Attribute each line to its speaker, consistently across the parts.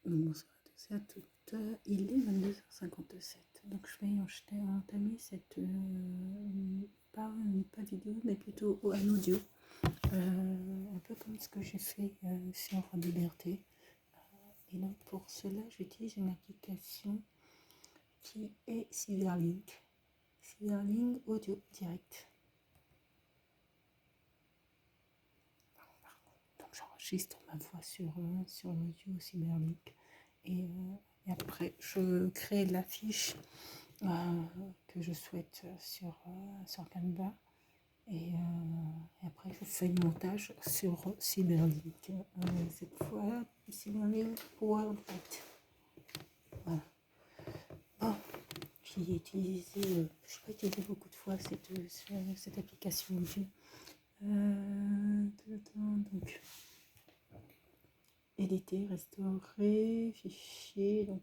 Speaker 1: Bonsoir à tous et à toutes. Il est 22h57. Donc je vais entamer cette pas vidéo mais plutôt un audio. Un peu comme ce que j'ai fait sur Liberté. Et donc pour cela j'utilise une application qui est Cyberlink. Cyberlink Audio Direct. Donc j'enregistre ma voix sur l'audio Cyberlink. Et après, je crée l'affiche que je souhaite sur Canva. Et après, je fais le montage sur Cyberlink. Cette fois, Cyberlink PowerPoint. Voilà. Bon, j'ai utilisé, je n'ai pas utilisé beaucoup de fois cette application audio. Donc, éditer, restaurer, fichier. Donc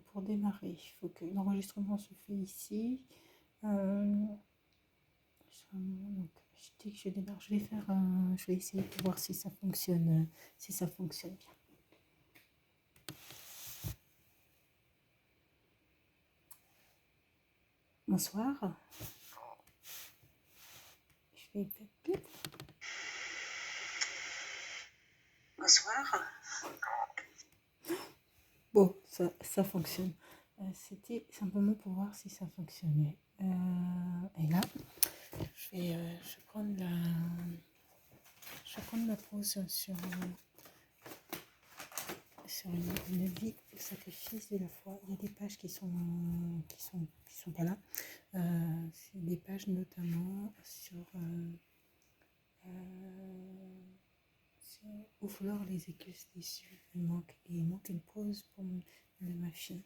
Speaker 1: pour démarrer, il faut que l'enregistrement se fait ici. Donc dès que je démarre, je vais essayer de voir si ça fonctionne, bien. Bonsoir. Je vais faire vite. Bonsoir. Bon, ça fonctionne. C'était simplement pour voir si ça fonctionnait. Et là, je vais prendre la pause sur une vie de sacrifice de la foi. Il y a des pages qui sont pas là. C'est des pages notamment sur ouvre les écluses déçues. Il manque une pause pour ma fille.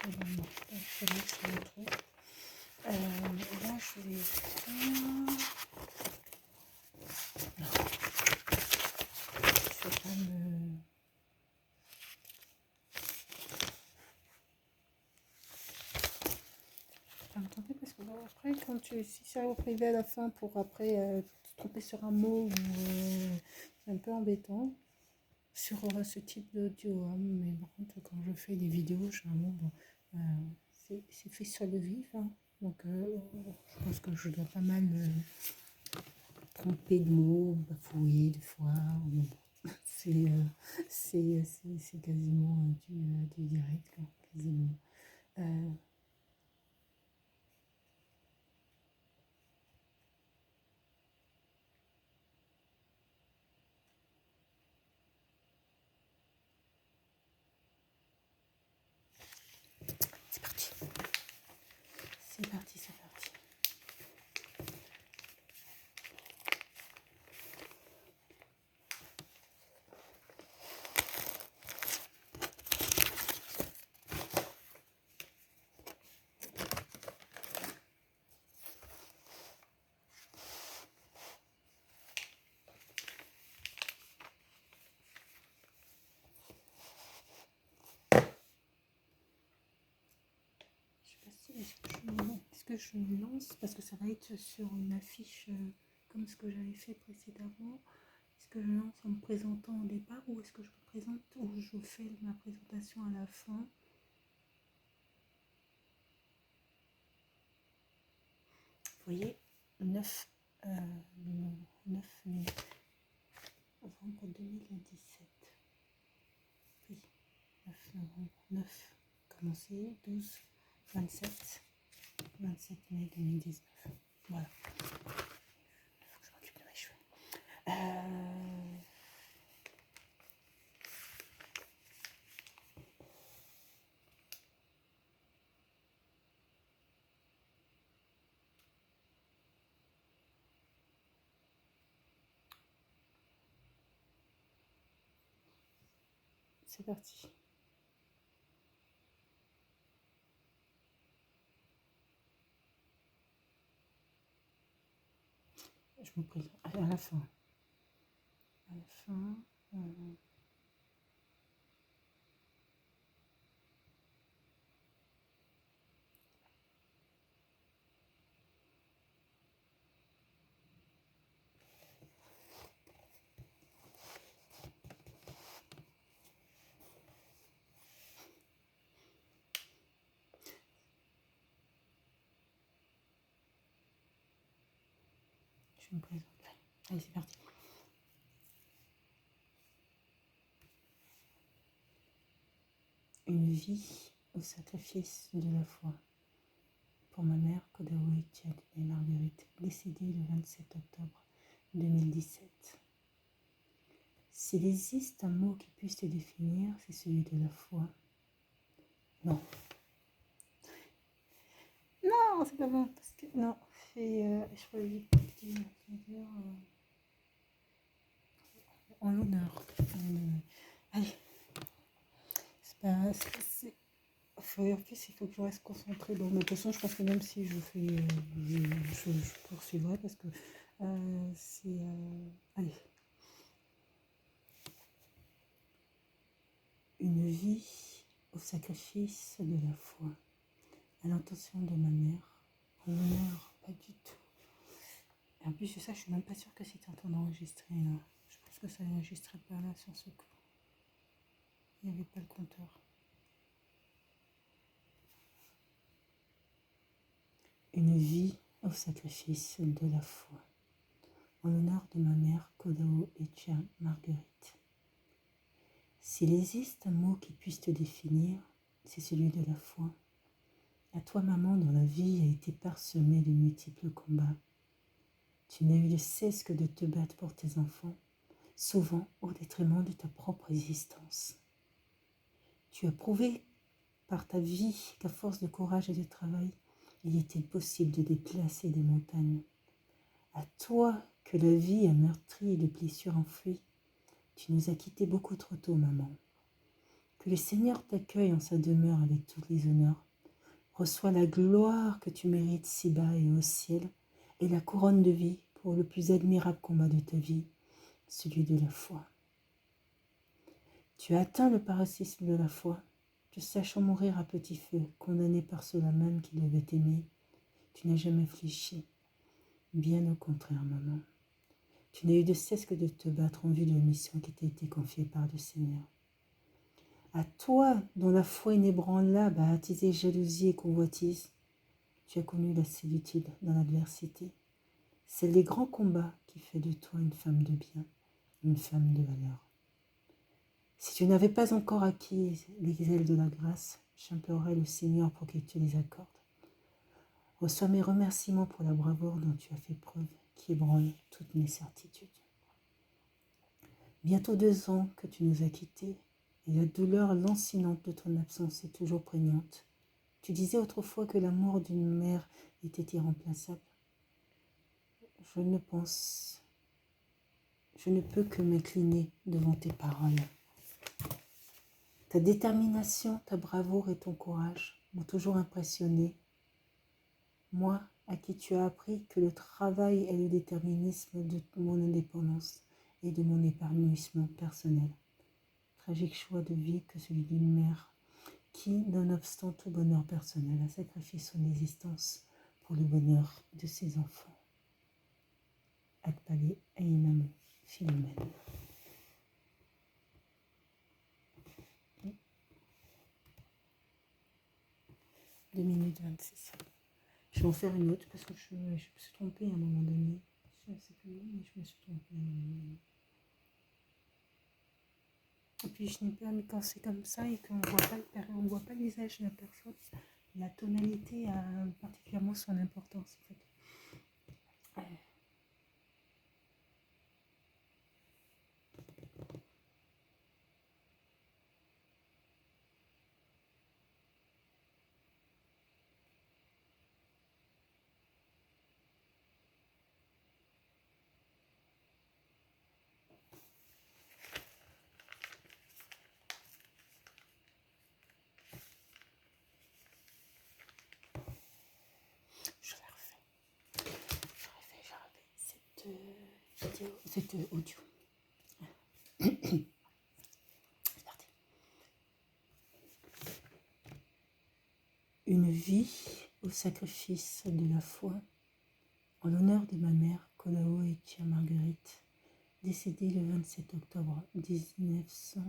Speaker 1: Vraiment. Je laisse le truc. Là, je vais faire. Je vais pas me. Attendez, parce que bon, après, si ça au privé à la fin pour après te tromper sur un mot, c'est un peu embêtant sur ce type d'audio. Hein, mais par contre, quand je fais des vidéos, généralement, c'est fait sur le vif. Hein, donc, je pense que je dois pas mal tromper de mots, bafouiller des fois. Mais bon, c'est quasiment du direct, quoi, quasiment. C'est parti. C'est parti. Est-ce que je lance parce que ça va être sur une affiche comme ce que j'avais fait précédemment. Est-ce que je lance en me présentant au départ ou est-ce que je me présente ou je fais ma présentation à la fin? Vous voyez, 9 novembre 2017. Oui, 9 novembre, 9, commencé, 12, 27 mai 2019. Voilà. Il faut que je m'occupe de mes cheveux. C'est parti. Je me présente à la fin. À la fin. tu me présentes. Allez, c'est parti. Une vie au sacrifice de la foi. Pour ma mère, Kodaoui Tchad et Marguerite, décédée le 27 octobre 2017. S'il existe un mot qui puisse te définir, c'est celui de la foi. Non. Non, c'est pas bon. Parce que, non, je peux lui dire en l'honneur. Allez. C'est pas. En plus, il faut que je reste concentrée. Donc, mais de toute façon, je pense que même si je fais. Je poursuivrai parce que c'est. Allez. Une vie au sacrifice de la foi. À l'intention de ma mère. En l'honneur, pas du tout. Et en plus de ça, je suis même pas sûre que c'était en train d'enregistrer là. Je pense que ça n'enregistrait pas là sur ce coup. Il n'y avait pas le compteur. Une vie au sacrifice de la foi. En l'honneur de ma mère, Kodao et Tia Marguerite. S'il existe un mot qui puisse te définir, c'est celui de la foi. À toi, maman, dont la vie a été parsemée de multiples combats. Tu n'as eu de cesse que de te battre pour tes enfants, souvent au détriment de ta propre existence. Tu as prouvé par ta vie qu'à force de courage et de travail, il était possible de déplacer des montagnes. À toi que la vie a meurtri et de blessures enfouies, tu nous as quittés beaucoup trop tôt, maman. Que le Seigneur t'accueille en sa demeure avec tous les honneurs. Reçois la gloire que tu mérites si bas et au ciel, et la couronne de vie pour le plus admirable combat de ta vie, celui de la foi. Tu as atteint le paroxysme de la foi, te sachant mourir à petit feu, condamné par ceux-là même qui devaient t'aimer. Tu n'as jamais fléchi. Bien au contraire, maman. Tu n'as eu de cesse que de te battre en vue de la mission qui t'a été confiée par le Seigneur. À toi, dont la foi inébranlable a attisé jalousie et convoitise, tu as connu la solitude dans l'adversité. C'est les grands combats qui fait de toi une femme de bien, une femme de valeur. Si tu n'avais pas encore acquis les ailes de la grâce, j'implorerais le Seigneur pour qu'il te les accorde. Reçois mes remerciements pour la bravoure dont tu as fait preuve, qui ébranle toutes mes certitudes. Bientôt 2 ans que tu nous as quittés, et la douleur lancinante de ton absence est toujours prégnante. Tu disais autrefois que l'amour d'une mère était irremplaçable. Je ne peux que m'incliner devant tes paroles. Ta détermination, ta bravoure et ton courage m'ont toujours impressionné. Moi, à qui tu as appris que le travail est le déterminisme de mon indépendance et de mon épanouissement personnel. Tragique choix de vie que celui d'une mère qui, nonobstant tout bonheur personnel, a sacrifié son existence pour le bonheur de ses enfants. Akpalé Aïnamou, Philomène. 2 minutes 26. Je vais en faire une autre parce que je me suis trompée à un moment donné. C'est plus long, mais je me suis trompée à un moment donné. Et puis je n'ai pas, mais quand c'est comme ça et qu'on ne voit pas le visage de la personne, la tonalité a particulièrement son importance en fait. Je l'ai refait. Cette audio. C'est parti. Une vie au sacrifice de la foi, en l'honneur de ma mère, Kodao et Tia Marguerite, décédée le 27 octobre 2017.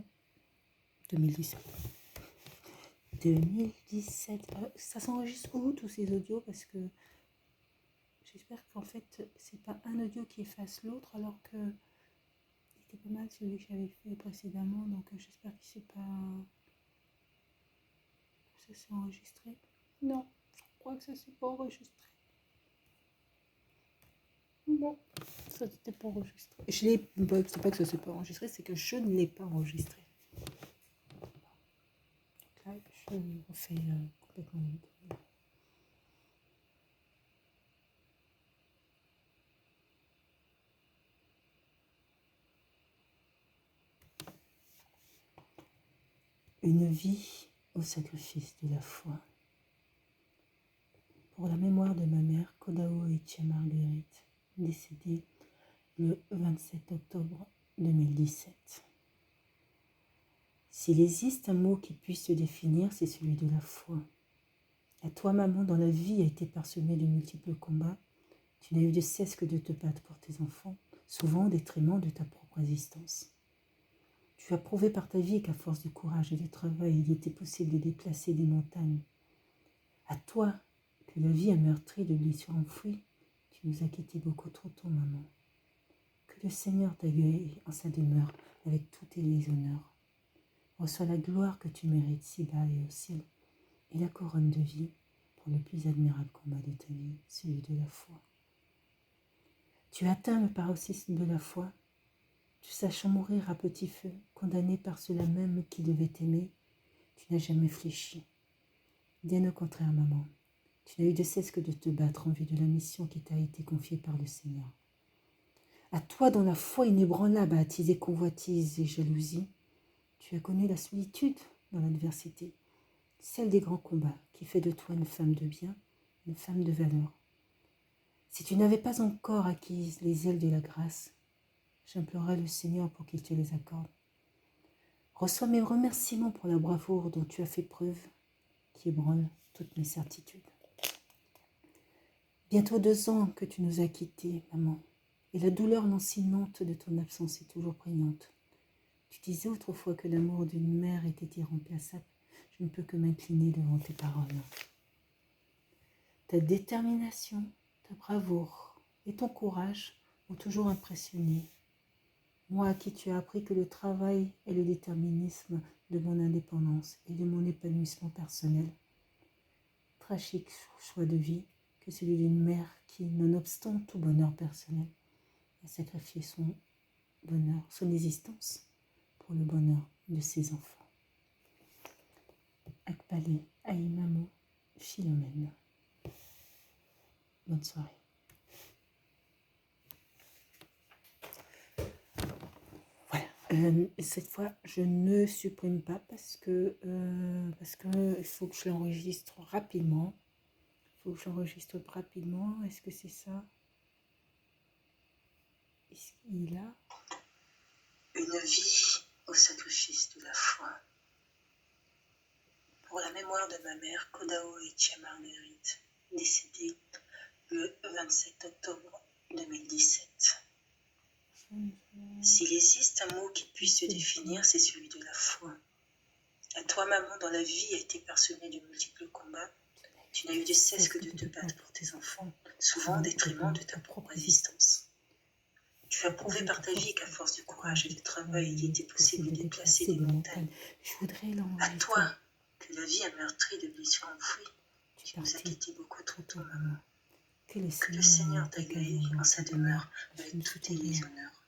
Speaker 1: 2017. Ça s'enregistre où tous ces audios? Parce que j'espère qu'en fait, c'est pas un audio qui efface l'autre, alors que il était pas mal celui que j'avais fait précédemment. Donc, j'espère que c'est pas... Ça s'est enregistré. Non, je crois que ça s'est pas enregistré. Bon, ça n'était pas enregistré. Je l'ai... C'est pas que ça s'est pas enregistré, c'est que je ne l'ai pas enregistré. Donc là, je refais complètement une... Une vie au sacrifice de la foi. Pour la mémoire de ma mère, Kodao Etia Marguerite, décédée le 27 octobre 2017. S'il existe un mot qui puisse te définir, c'est celui de la foi. À toi, maman, dont la vie a été parsemée de multiples combats, tu n'as eu de cesse que de te battre pour tes enfants, souvent au détriment de ta propre existence. Tu as prouvé par ta vie qu'à force de courage et de travail, il était possible de déplacer des montagnes. À toi, que la vie a meurtri de blessures enfouies, tu nous as quittés beaucoup trop tôt, maman. Que le Seigneur t'accueille en sa demeure avec tous tes honneurs. Reçois la gloire que tu mérites si bas et au ciel, et la couronne de vie pour le plus admirable combat de ta vie, celui de la foi. Tu atteins le paroxysme de la foi, tu sachant mourir à petit feu, condamné par ceux-là même qui devaient t'aimer, tu n'as jamais fléchi. Bien au contraire, maman, tu n'as eu de cesse que de te battre en vue de la mission qui t'a été confiée par le Seigneur. À toi dont la foi inébranlable a attisé convoitise et jalousie, tu as connu la solitude dans l'adversité, celle des grands combats qui fait de toi une femme de bien, une femme de valeur. Si tu n'avais pas encore acquis les ailes de la grâce, j'implorais le Seigneur pour qu'il te les accorde. Reçois mes remerciements pour la bravoure dont tu as fait preuve, qui ébranle toutes mes certitudes. Bientôt 2 ans que tu nous as quittés, maman, et la douleur lancinante de ton absence est toujours prégnante. Tu disais autrefois que l'amour d'une mère était irremplaçable. Je ne peux que m'incliner devant tes paroles. Ta détermination, ta bravoure et ton courage m'ont toujours impressionné. Moi à qui tu as appris que le travail est le déterminisme de mon indépendance et de mon épanouissement personnel. Tragique choix de vie que celui d'une mère qui, nonobstant tout bonheur personnel, a sacrifié son bonheur, son existence pour le bonheur de ses enfants. Akbalé, Aïmamo, Philomène. Bonne soirée. Voilà. Cette fois, je ne supprime pas parce que il faut que je l'enregistre rapidement. Est-ce que c'est ça? Est-ce qu'il a une vie au sacrifice de la foi? Pour la mémoire de ma mère, Kodao Etia Marguerite, décédée le 27 octobre 2017. S'il existe un mot qui puisse te définir, c'est celui de la foi. À toi, maman, dont la vie a été parsemée de multiples combats, tu n'as eu de cesse que de te battre pour tes enfants, souvent au détriment de ta propre existence. Tu as prouvé par ta vie qu'à force de courage et de travail, il était possible de déplacer des montagnes. À toi, que la vie a meurtri de blessures enfouies, tu nous as quittés beaucoup trop tôt, maman. Que le Seigneur t'accueille en sa demeure avec tous tes honneurs.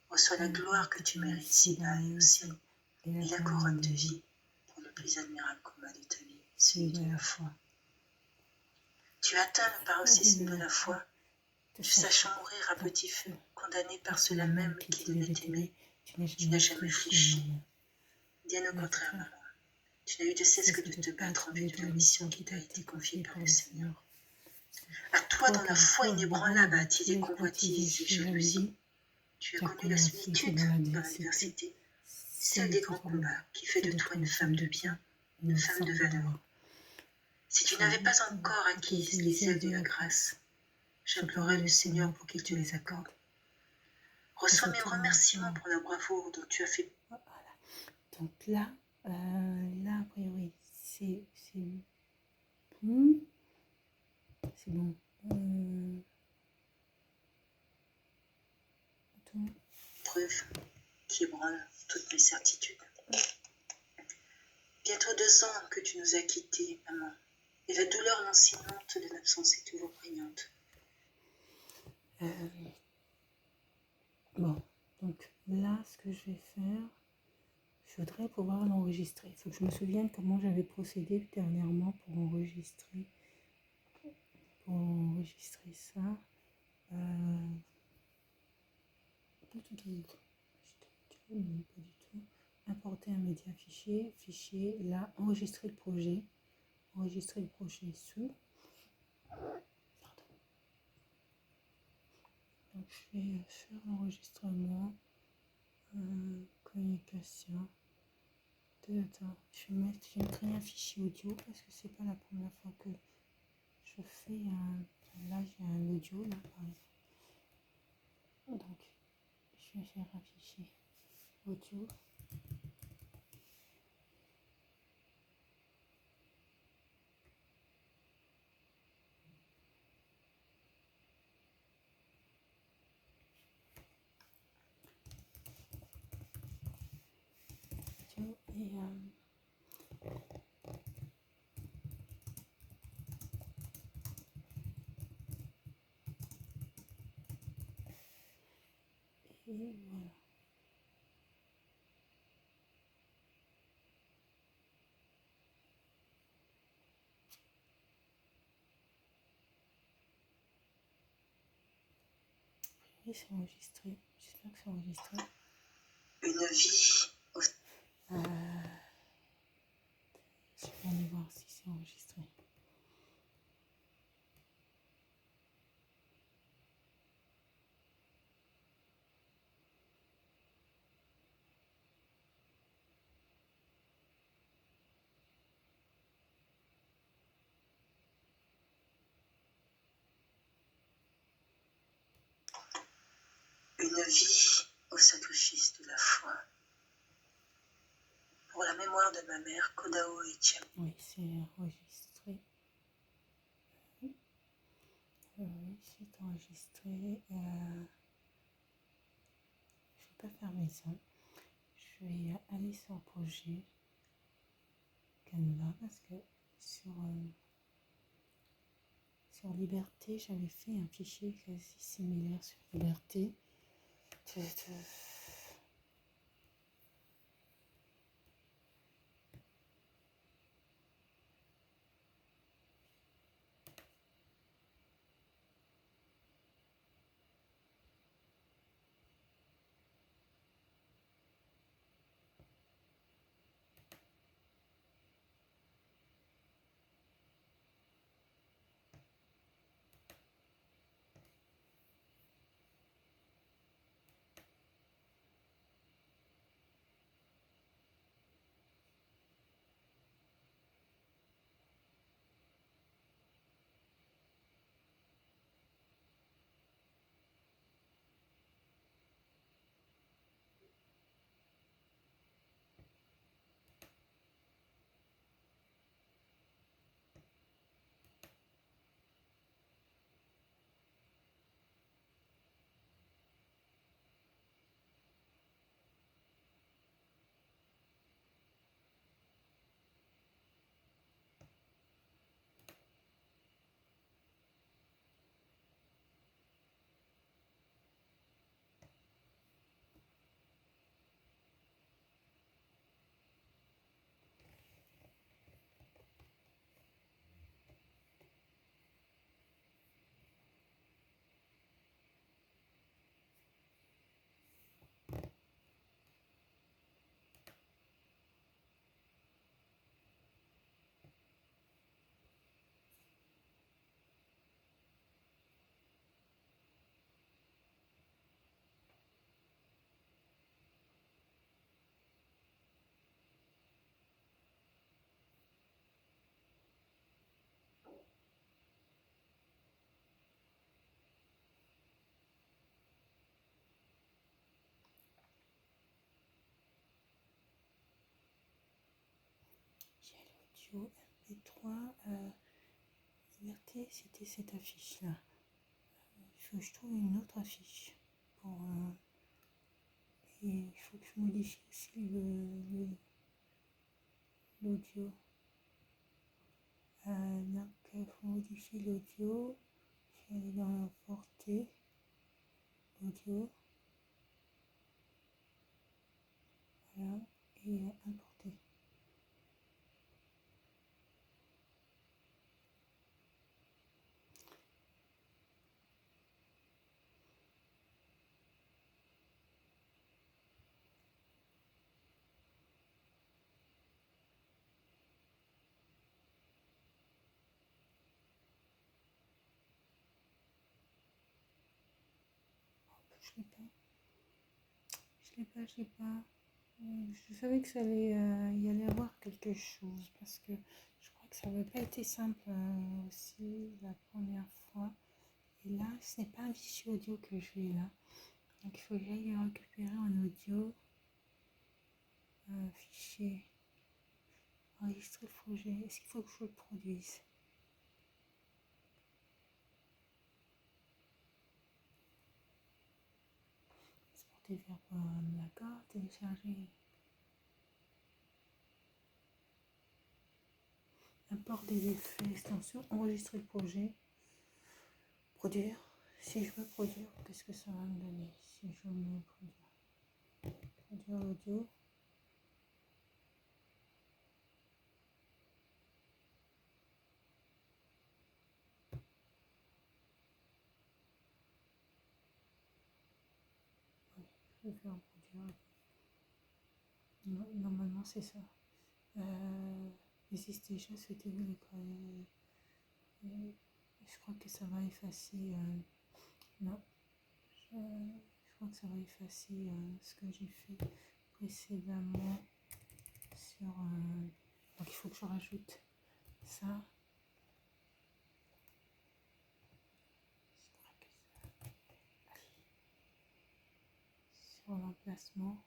Speaker 1: Reçois la gloire que tu mérites si bas et au ciel, et la couronne de vie pour le plus admirable combat de ta vie, celui de la foi. Tu atteins le paroxysme de la foi, tu sachant mourir à petit feu, condamné par ceux-là même qui devaient t'aimer, tu n'as jamais fléchi. Bien au contraire, maman, tu n'as eu de cesse que de te battre en vue de la mission qui t'a été confiée par le Seigneur. À toi dont la foi inébranlable a attisé convoitise et jalousie, tu as connu la solitude dans l'adversité, celle des grands combats qui fait de toi une femme de bien, une femme de valeur. Si tu n'avais pas encore acquis les ailes de la grâce, j'implorais le Seigneur pour qu'il te les accorde. Reçois mes remerciements pour la bravoure dont tu as fait. Voilà. Donc là, a priori, c'est bon. C'est bon.
Speaker 2: Preuve qui ébranle toutes mes certitudes. Bientôt 2 ans que tu nous as quittés, maman, et la douleur lancinante de l'absence est toujours prégnante.
Speaker 1: Bon, donc là, ce que je vais faire, je voudrais pouvoir l'enregistrer. Il faut que je me souvienne comment j'avais procédé dernièrement pour enregistrer ça. Pas du tout. Importer un média fichier, là, enregistrer le projet sous. Pardon. Donc je vais faire l'enregistrement, communication. Attends, je vais créer un fichier audio parce que c'est pas la première fois que je fais là j'ai un audio là par exemple. Donc je vais faire un fichier audio. Et voilà. Et c'est enregistré. J'espère que c'est enregistré.
Speaker 2: Une vie.
Speaker 1: Je vais aller voir si c'est enregistré.
Speaker 2: Une vie au sacrifice de la foi. Pour la mémoire de ma mère, Kodao et Tcham.
Speaker 1: Oui, c'est enregistré. Oui, c'est enregistré. Je ne vais pas fermer ça. Je vais aller sur le projet Canva parce que sur Liberté, j'avais fait un fichier quasi similaire sur Liberté. J'ai l'audio MP3. Liberté c'était cette affiche-là. Il faut que je trouve une autre affiche. Et il faut que je modifie aussi l'audio. Donc, il faut modifier l'audio. Je vais aller dans portée, audio. Voilà, et importer. Je l'ai pas. Je l'ai pas. Je savais que ça allait, y allait avoir quelque chose parce que je crois que ça n'avait pas été simple aussi la première fois. Et là, ce n'est pas un fichier audio que j'ai là. Donc il faut que j'aille le récupérer en audio. Fichier. Enregistrer le projet. Est-ce qu'il faut que je le produise? Exporter vers d'accord, télécharger. Import des effets, extensions, enregistrer le projet, produire. Si je veux produire, qu'est-ce que ça va me donner? Si je veux produire l'audio. Je vais faire produire. Non, normalement c'est ça. Existe déjà, c'était le je crois que ça va effacer. Non, je crois que ça va effacer ce que j'ai fait précédemment sur. Donc il faut que je rajoute ça. Je crois que ça. Allez. Sur l'emplacement.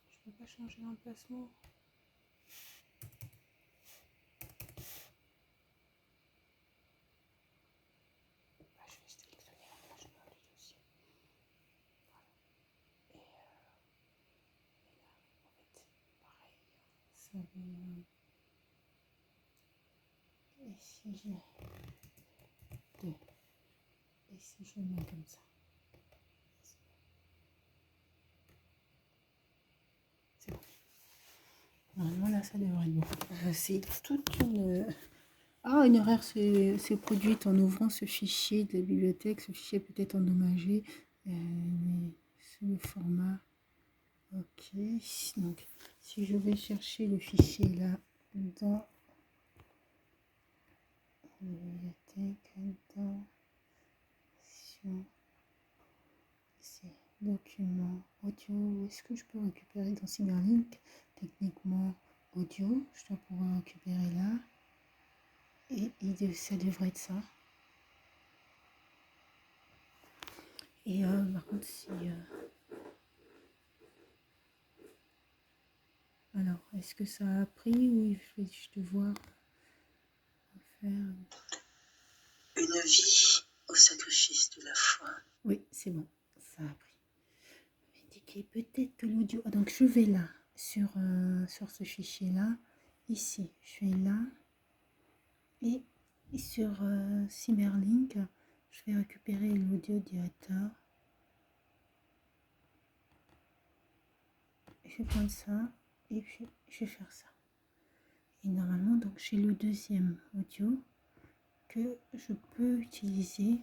Speaker 1: Je peux pas changer l'emplacement. Je vais sélectionner l'emplacement du dossier. Voilà. Et là, en fait, pareil. Ça va. Et si je deux. Et si je le mets comme ça. C'est bon. Normalement là ça devrait être bon. C'est toute une. Une erreur s'est produite en ouvrant ce fichier de la bibliothèque. Ce fichier peut être endommagé. Mais c'est le format. Ok. Donc si je vais chercher le fichier là dans la bibliothèque, dans ici, document audio, est-ce que je peux récupérer dans Cyberlink? Techniquement audio, je dois pouvoir récupérer là. Et ça devrait être ça. Et par contre, si. Alors, est-ce que ça a pris ou je vais devoir faire.
Speaker 2: Une vie au sacrifice de la foi.
Speaker 1: Oui, c'est bon, ça a pris. Indiquer peut-être que l'audio. Donc, je vais là, sur ce fichier-là. Ici, je vais là. Et sur Cyberlink, je vais récupérer l'audio directeur. Je vais prendre ça et puis je vais faire ça. Et normalement, donc j'ai le deuxième audio que je peux utiliser,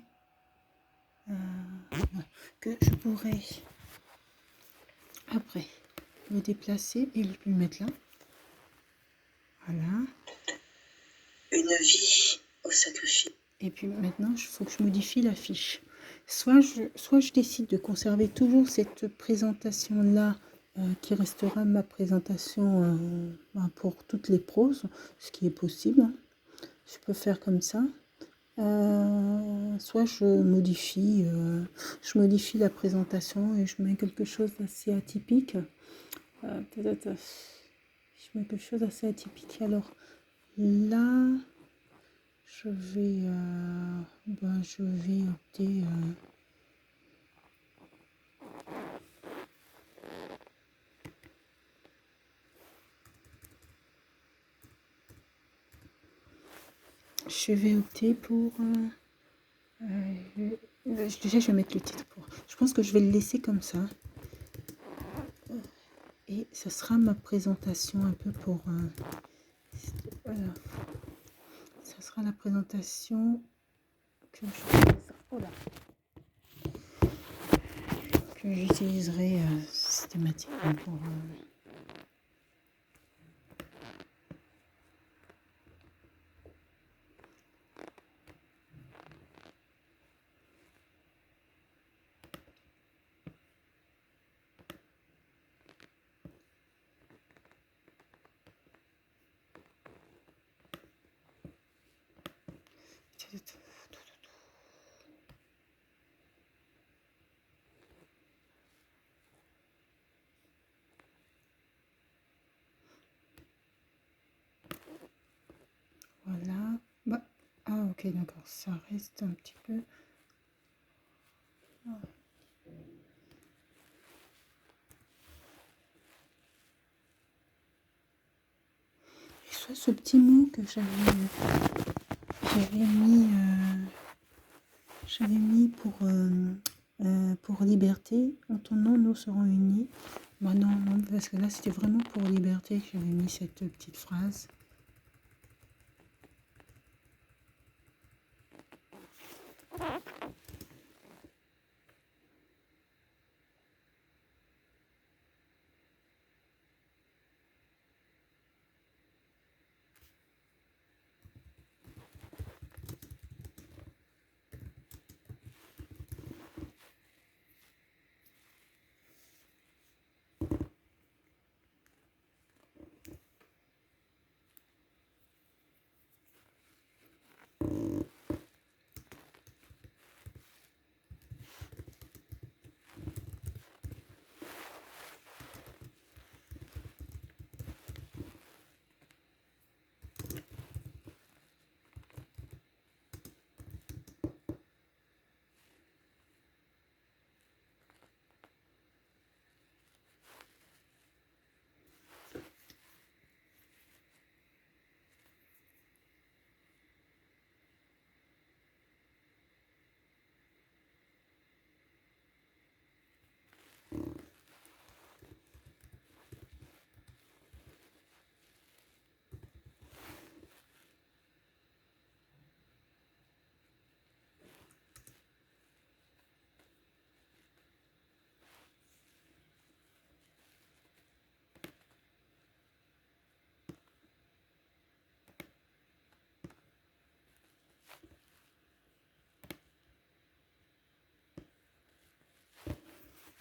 Speaker 1: que je pourrais après le déplacer et le mettre là. Voilà.
Speaker 2: Une vie au sacrifice.
Speaker 1: Et puis maintenant, il faut que je modifie la fiche. Soit je décide de conserver toujours cette présentation-là, qui restera ma présentation pour toutes les proses, ce qui est possible. Je peux faire comme ça. Soit je modifie la présentation et je mets quelque chose d'assez atypique. je mets quelque chose d'assez atypique. Alors là, je vais opter. Je vais opter pour. Déjà, je vais mettre le titre pour. Je pense que je vais le laisser comme ça. Et ce sera ma présentation un peu pour. Voilà. Ça sera la présentation que j'utiliserai systématiquement pour. Voilà. Bah, ah ok, d'accord. Ça reste un petit peu. Ah. Et soit ce petit mot que j'avais mis pour liberté. En ton nom, nous serons unis. Bah non, non, parce que là, c'était vraiment pour liberté que j'avais mis cette petite phrase.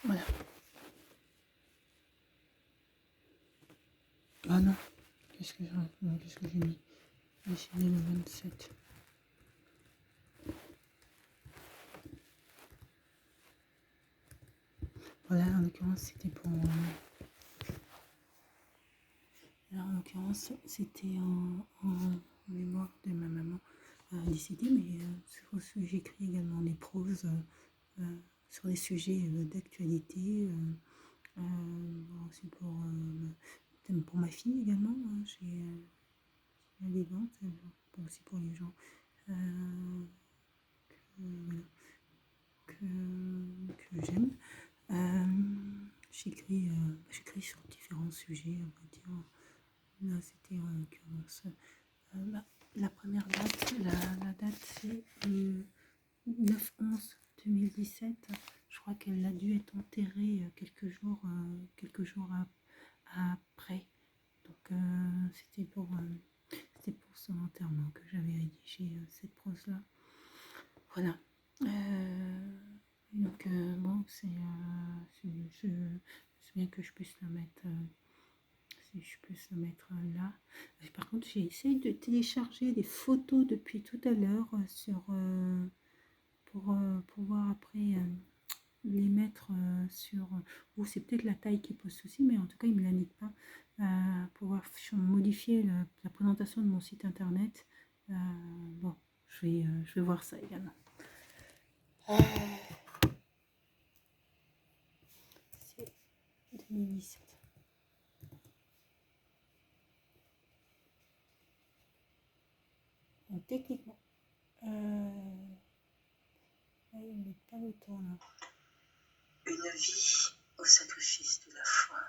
Speaker 1: Voilà. Ah non. Qu'est-ce que j'ai mis? J'ai mis le 27. Voilà, en l'occurrence, c'était pour. Là, en l'occurrence, c'était en mémoire de ma maman décédée, mais j'écris également des proses sur des sujets d'actualité, aussi pour ma fille également. J'ai des ventes, aussi pour les gens voilà, que j'aime. J'écris sur différents sujets, on va dire. Là, c'était en l'occurrence. La première date, la date c'est le 9/11/2017. Je crois qu'elle a dû être enterrée quelques jours après. Donc c'était pour son enterrement que j'avais rédigé cette prose-là. Voilà. Donc bon, je me souviens que je puisse la mettre. Si je peux se mettre là. Par contre, j'ai essayé de télécharger des photos depuis tout à l'heure pour voir après les mettre sur... ou c'est peut-être la taille qui pose souci, mais en tout cas, il ne me l'indique pas. Pouvoir modifier la présentation de mon site internet. Bon, je vais voir ça également. C'est 2017. Donc techniquement, ils ne mettent pas le temps là.
Speaker 2: Une vie au sacrifice de la foi.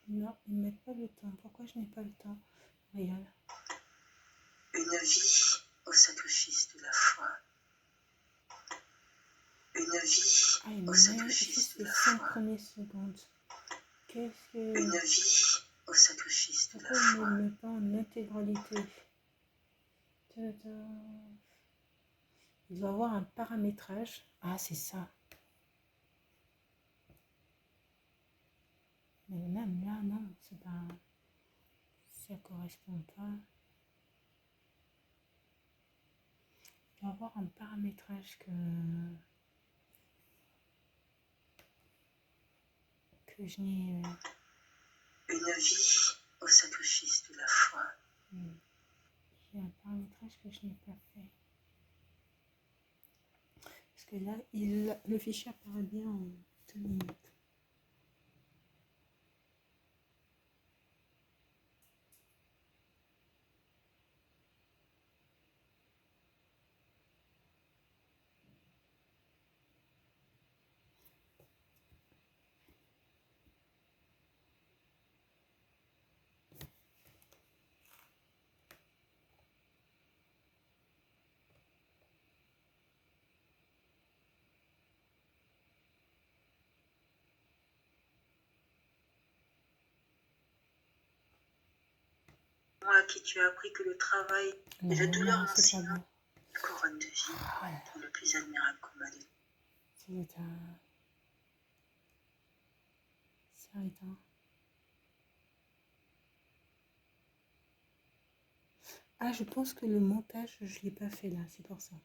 Speaker 1: Non, ils ne mettent pas le temps. Pourquoi je n'ai pas le temps? Regarde.
Speaker 2: Une vie au sacrifice de la foi. Une vie au sacrifice de la foi.
Speaker 1: 5 premières secondes. Qu'est-ce que...
Speaker 2: Une vie au sacrifice de la
Speaker 1: Pourquoi
Speaker 2: foi.
Speaker 1: il ne met pas en intégralité? Il doit avoir un paramétrage. Ah, c'est ça. Mais même là, non, c'est pas... Ça correspond pas. Il doit avoir un paramétrage que je n'ai...
Speaker 2: Une vie au sacrifice de la foi.
Speaker 1: J'ai un paramétrage que je n'ai pas fait. Parce que là, le fichier apparaît bien en 2 minutes.
Speaker 2: Moi à qui tu as appris que le travail et la douleur m'enseignent la couronne de vie pour le plus admirable combat de
Speaker 1: C'est arrêtant. Ah, je pense que le montage, je ne l'ai pas fait là, c'est pour ça.